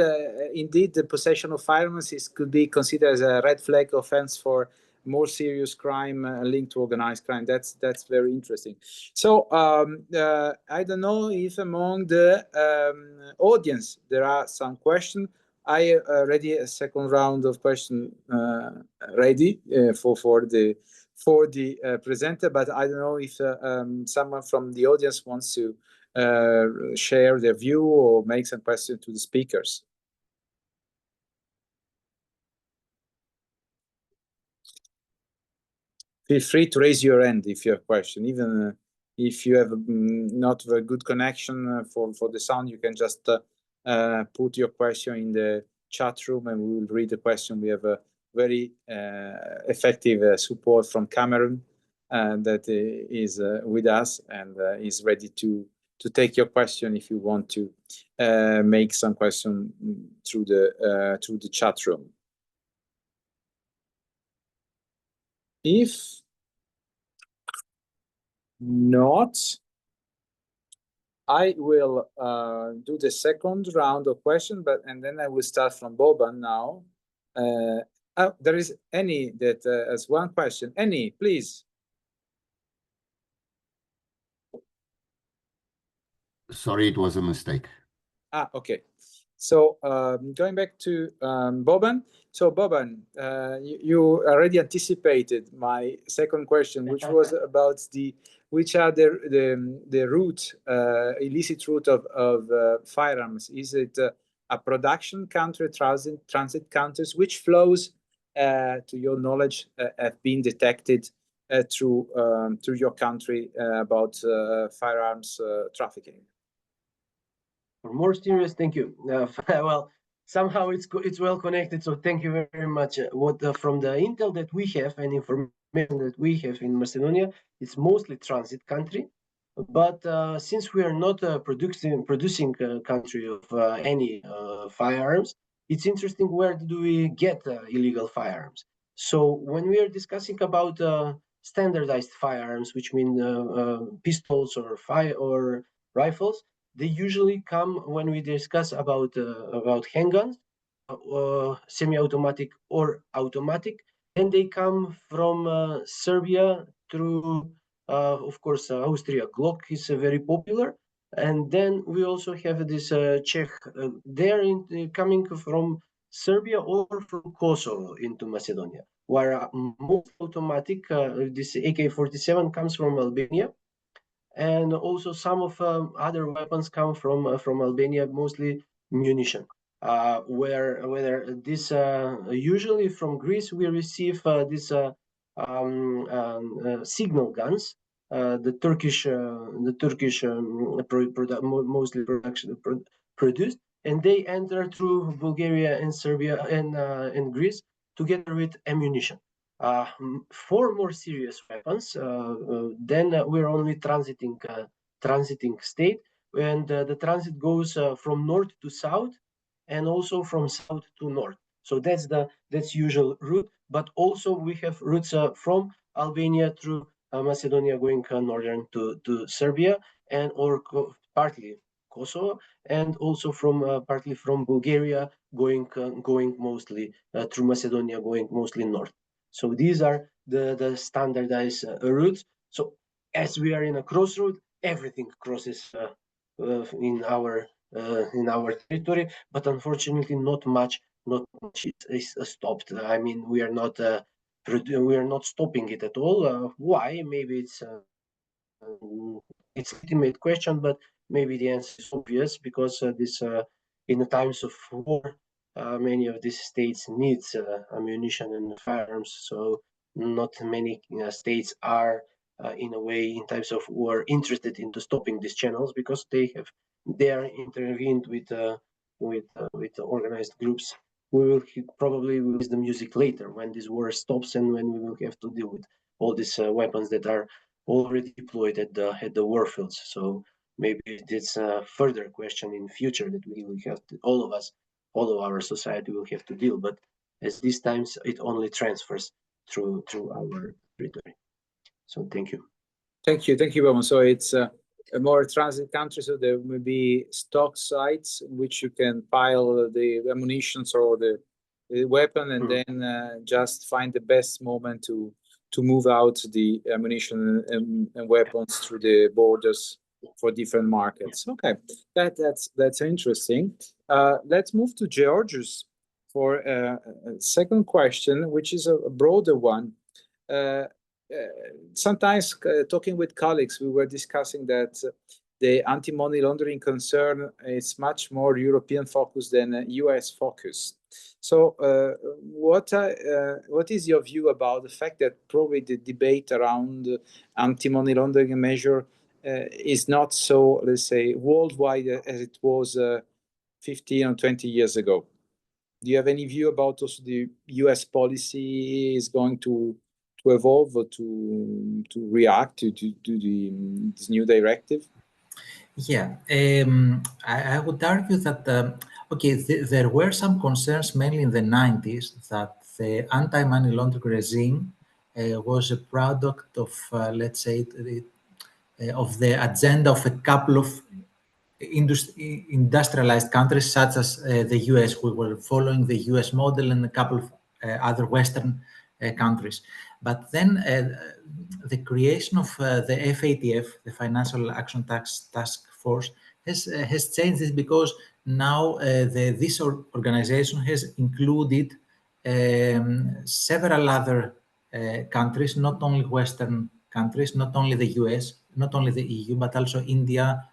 indeed, the possession of firearms could be considered as a red flag offense for more serious crime linked to organized crime. That's very interesting. So I don't know if among the audience there are some questions. I already a second round of question ready for the presenter, but I don't know if someone from the audience wants to share their view or make some question to the speakers. Feel free to raise your hand if you have a question. Even if you have not a good connection for the sound, you can just put your question in the chat room and we will read the question. We have a very effective support from Cameroon that is with us and is ready to take your question if you want to make some question through the chat room. If not, I will do the second round of questions, and then I will start from Boban now. There is Hennie that has one question. Hennie, please. Sorry, it was a mistake. Okay. So going back to Boban, So, Boban, you already anticipated my second question, which was about which are the route, illicit route of firearms. Is it a production country, transit countries? Which flows, to your knowledge, have been detected through your country about firearms trafficking? For more serious, thank you. Well, somehow it's well connected, so thank you very much. From the intel that we have and information that we have in Macedonia, it's mostly transit country. But since we are not a producing country of any firearms, it's interesting where do we get illegal firearms. So when we are discussing about standardized firearms, which mean pistols or rifles, they usually come when we discuss about handguns, semi-automatic or automatic, and they come from Serbia through, of course, Austria. Glock is very popular, and then we also have this Czech. They're coming from Serbia or from Kosovo into Macedonia, where most automatic, this AK-47 comes from Albania. And also some of other weapons come from Albania, mostly munition. Whether this usually from Greece we receive these signal guns, the Turkish mostly produced, and they enter through Bulgaria and Serbia and Greece together with ammunition. For more serious weapons, then we're only transiting state, and the transit goes from north to south, and also from south to north. So that's usual route. But also we have routes from Albania through Macedonia going northern to Serbia, and or partly Kosovo, and also from partly from Bulgaria going mostly through Macedonia, going mostly north. So these are the standardized routes. So as we are in a crossroad, everything crosses in our territory, but unfortunately not much is stopped. I mean, we are not stopping it at all. Why? Maybe it's legitimate question, but maybe the answer is obvious, because in the times of war, many of these states needs ammunition and firearms. So not many states are in a way, in times of war, interested into stopping these channels, because they are intervened with organized groups. We will probably release the music later, when this war stops and when we will have to deal with all these weapons that are already deployed at the war fields. So maybe it's a further question in future that we will have to, all of our society will have to deal. But as these times, it only transfers through our territory. So thank you. Thank you, Boban. So it's a more transit country, so there will be stock sites in which you can pile the ammunition or the weapon, and then just find the best moment to move out the ammunition and weapons through the borders for different markets. Okay, that's interesting. Let's move to Georgios for a second question, which is a broader one. Sometimes talking with colleagues, we were discussing that the anti-money laundering concern is much more European focused than US focused. So what is your view about the fact that probably the debate around anti-money laundering measure is not so, let's say, worldwide as it was 15 or 20 years ago? Do you have any view about also the US policy is going to evolve or to react to this new directive? Yeah, I would argue that, there were some concerns mainly in the 90s that the anti-money laundering regime was a product of, let's say, of the agenda of a couple of industrialized countries, such as the US. We were following the US model and a couple of other Western countries. But then the creation of the FATF, the Financial Action Task Force, has changed this, because now this organization has included several other countries, not only Western countries, not only the US, not only the EU, but also India,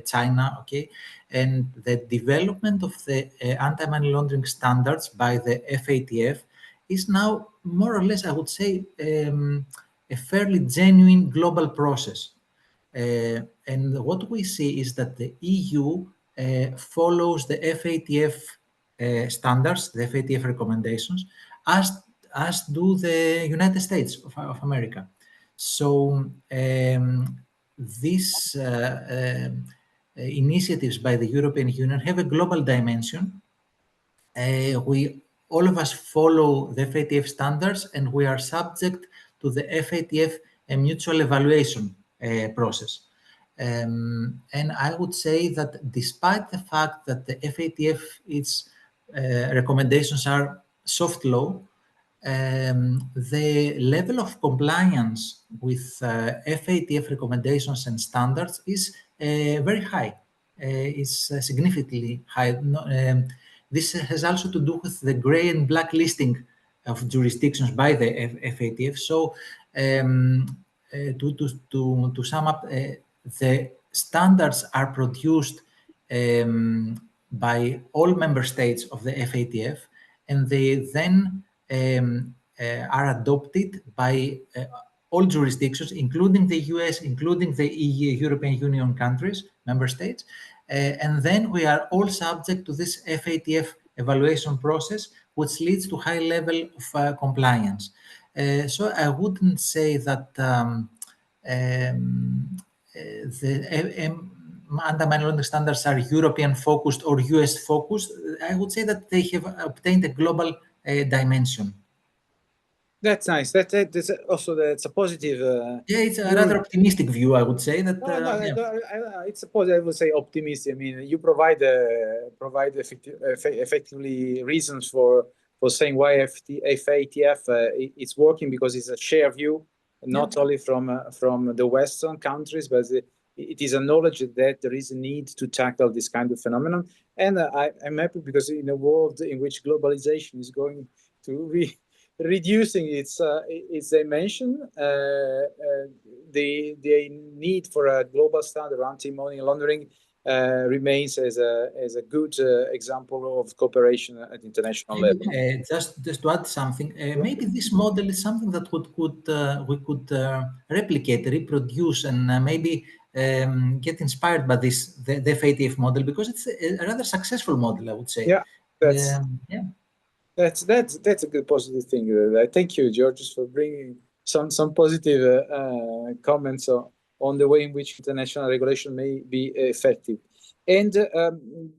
China, okay? And the development of the anti-money laundering standards by the FATF is now more or less, I would say, a fairly genuine global process. And what we see is that the EU follows the FATF standards, the FATF recommendations, as do the United States of America. So these initiatives by the European Union have a global dimension. All of us follow the FATF standards, and we are subject to the FATF mutual evaluation process. And I would say that despite the fact that the FATF, its recommendations are soft law, the level of compliance with FATF recommendations and standards is very high. It's significantly high. This has also to do with the gray and black listing of jurisdictions by the FATF. So to sum up, the standards are produced by all member states of the FATF, and they then are adopted by all jurisdictions, including the US, including the EU, European Union countries, member states. And then we are all subject to this FATF evaluation process, which leads to high level of compliance. So I wouldn't say that the anti-money laundering standards are European focused or US focused. I would say that they have obtained a global dimension. That's nice. That's a positive. Yeah, it's a rather optimistic view, I would say. That it's a positive. I would say optimistic. I mean, you provide effectively reasons for saying why FATF is working, because it's a shared view, not only from the Western countries, but it is a knowledge that there is a need to tackle this kind of phenomenon. And I'm happy because in a world in which globalization is going to reducing its dimension, the need for a global standard anti-money laundering remains as a good example of cooperation at international level. Just to add something, maybe this model is something that we could replicate, reproduce, and maybe get inspired by the FATF model, because it's a rather successful model, I would say. Yeah, that's a good positive thing. Thank you, Georgios, for bringing some positive comments on the way in which international regulation may be effective. And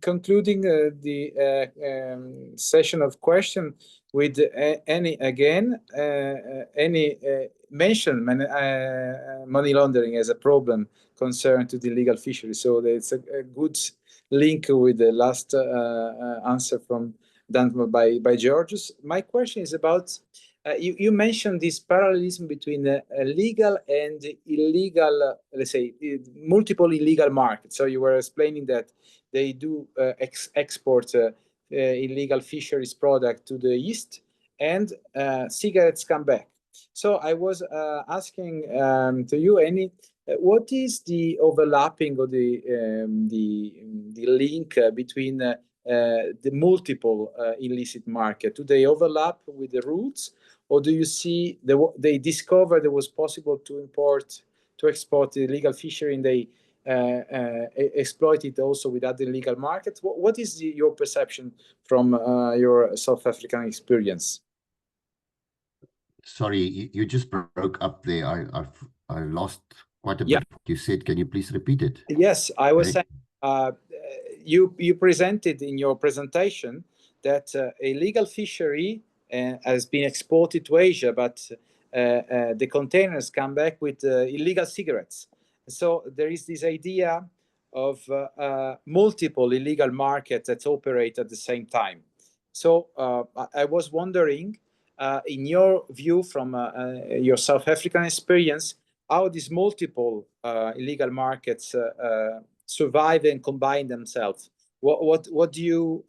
concluding the session of question with Hennie again, Hennie mentioned money laundering as a problem concerned to the illegal fishery. So it's a good link with the last answer done by Georgios. My question is about, you mentioned this parallelism between legal and illegal, let's say, multiple illegal markets. So you were explaining that they do export illegal fisheries product to the East, and cigarettes come back. So I was asking to you, Hennie, what is the overlapping or the link between the multiple illicit market? Do they overlap with the routes, or do you see they discovered it was possible to export the illegal fishery, and they exploit it also with other illegal markets? What is your perception from your South African experience? Sorry, you just broke up there. I lost quite a bit of what you said. Can you please repeat it? Yes, I was saying, you presented in your presentation that illegal fishery has been exported to Asia, but the containers come back with illegal cigarettes. So there is this idea of multiple illegal markets that operate at the same time. So I was wondering, in your view from your South African experience, how these multiple illegal markets survive and combine themselves. What do you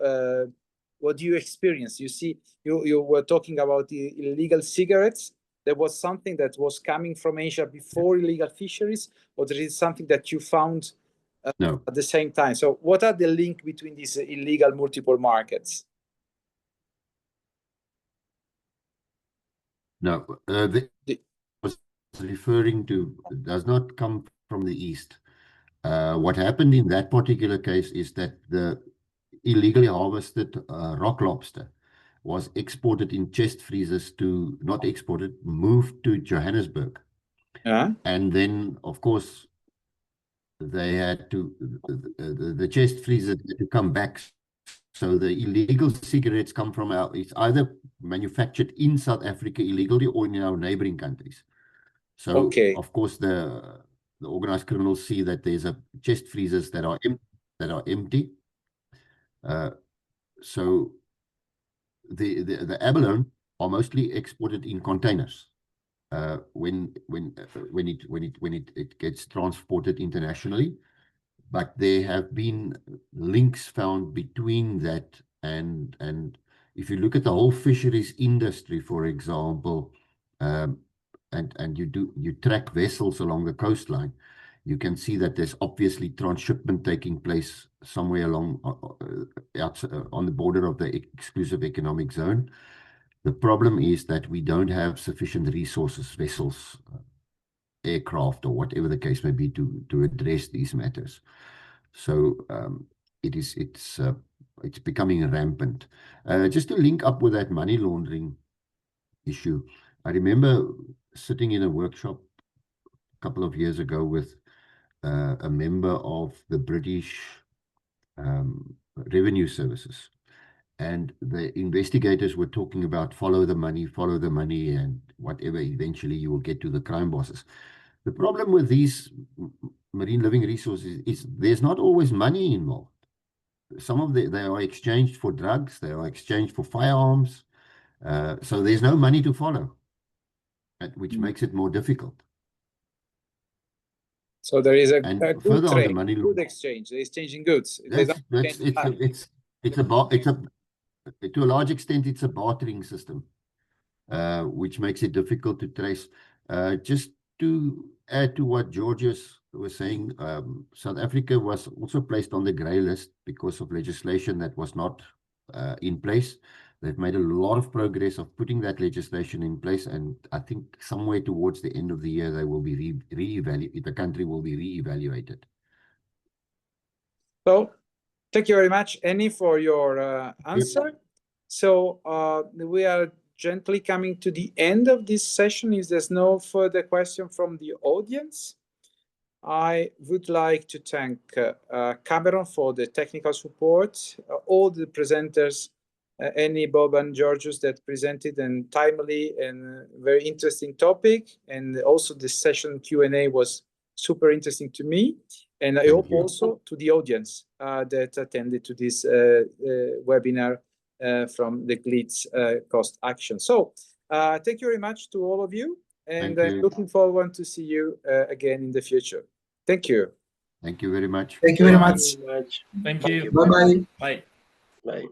what do you experience? You see, you were talking about the illegal cigarettes. There was something that was coming from Asia before illegal fisheries, or there is something that you found No. at the same time? So what are the link between these illegal multiple markets? No, was referring to does not come from the East. What happened in that particular case is that the illegally harvested rock lobster was exported in chest freezers to, not exported, moved to Johannesburg. Yeah. And then, of course, they had to, the chest freezers had to come back. So the illegal cigarettes come from it's either manufactured in South Africa illegally or in our neighboring countries. So, okay, of course, the organized criminals see that there's a chest freezers that are empty. So the abalone are mostly exported in containers when it gets transported internationally. But there have been links found between that and if you look at the whole fisheries industry, for example, and you track vessels along the coastline, you can see that there's obviously transshipment taking place somewhere along on the border of the exclusive economic zone. The problem is that we don't have sufficient resources, vessels, aircraft, or whatever the case may be, to address these matters. So it's becoming rampant. Just to link up with that money laundering issue, I remember sitting in a workshop a couple of years ago with a member of the British Revenue Services. And the investigators were talking about follow the money, and whatever, eventually you will get to the crime bosses. The problem with these marine living resources is there's not always money involved. Some of they are exchanged for drugs, they are exchanged for firearms. So there's no money to follow, which makes it more difficult. So there is a further good on the trade, money good exchange. They're exchanging goods. To a large extent, it's a bartering system, which makes it difficult to trace. Just to add to what Georgios was saying, South Africa was also placed on the grey list because of legislation that was not in place. They've made a lot of progress of putting that legislation in place, and I think somewhere towards the end of the year, they will be the country will be re-evaluated. So, thank you very much, Hennie, for your answer. Yep. So we are gently coming to the end of this session. If there's no further question from the audience, I would like to thank Cameron for the technical support, all the presenters, Hennie, Bob, and Georgios, that presented a timely and very interesting topic. And also this session Q&A was super interesting to me. And I hope also to the audience that attended to this webinar from the GLITSS Cost Action. So thank you very much to all of you, and looking forward to see you again in the future. Thank you. Thank you very much. Thank you very much. Thank you. Bye-bye. Bye. Bye.